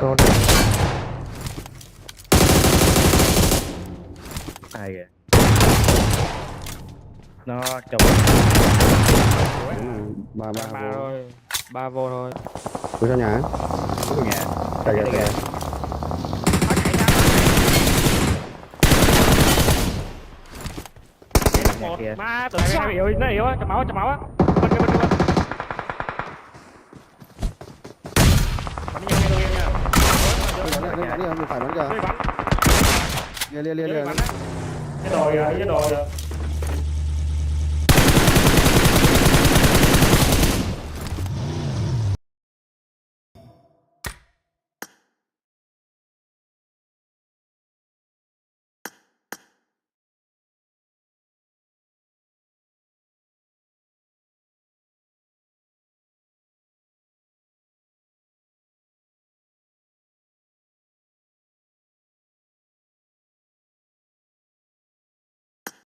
con này kìa, nó chụp ba ba ba thôi, ba vô thôi. vô trong nhà của nhà. chạy kìa chạy Nhà Một kia. má tụi này nó yếu á, chấm máu á. Bên kia bên. Bắn nhau nghe nha. đi không phải bắn kìa Bắn. lia lia lia lia Bắn á. Cái đồ kìa, cái đồ kìa.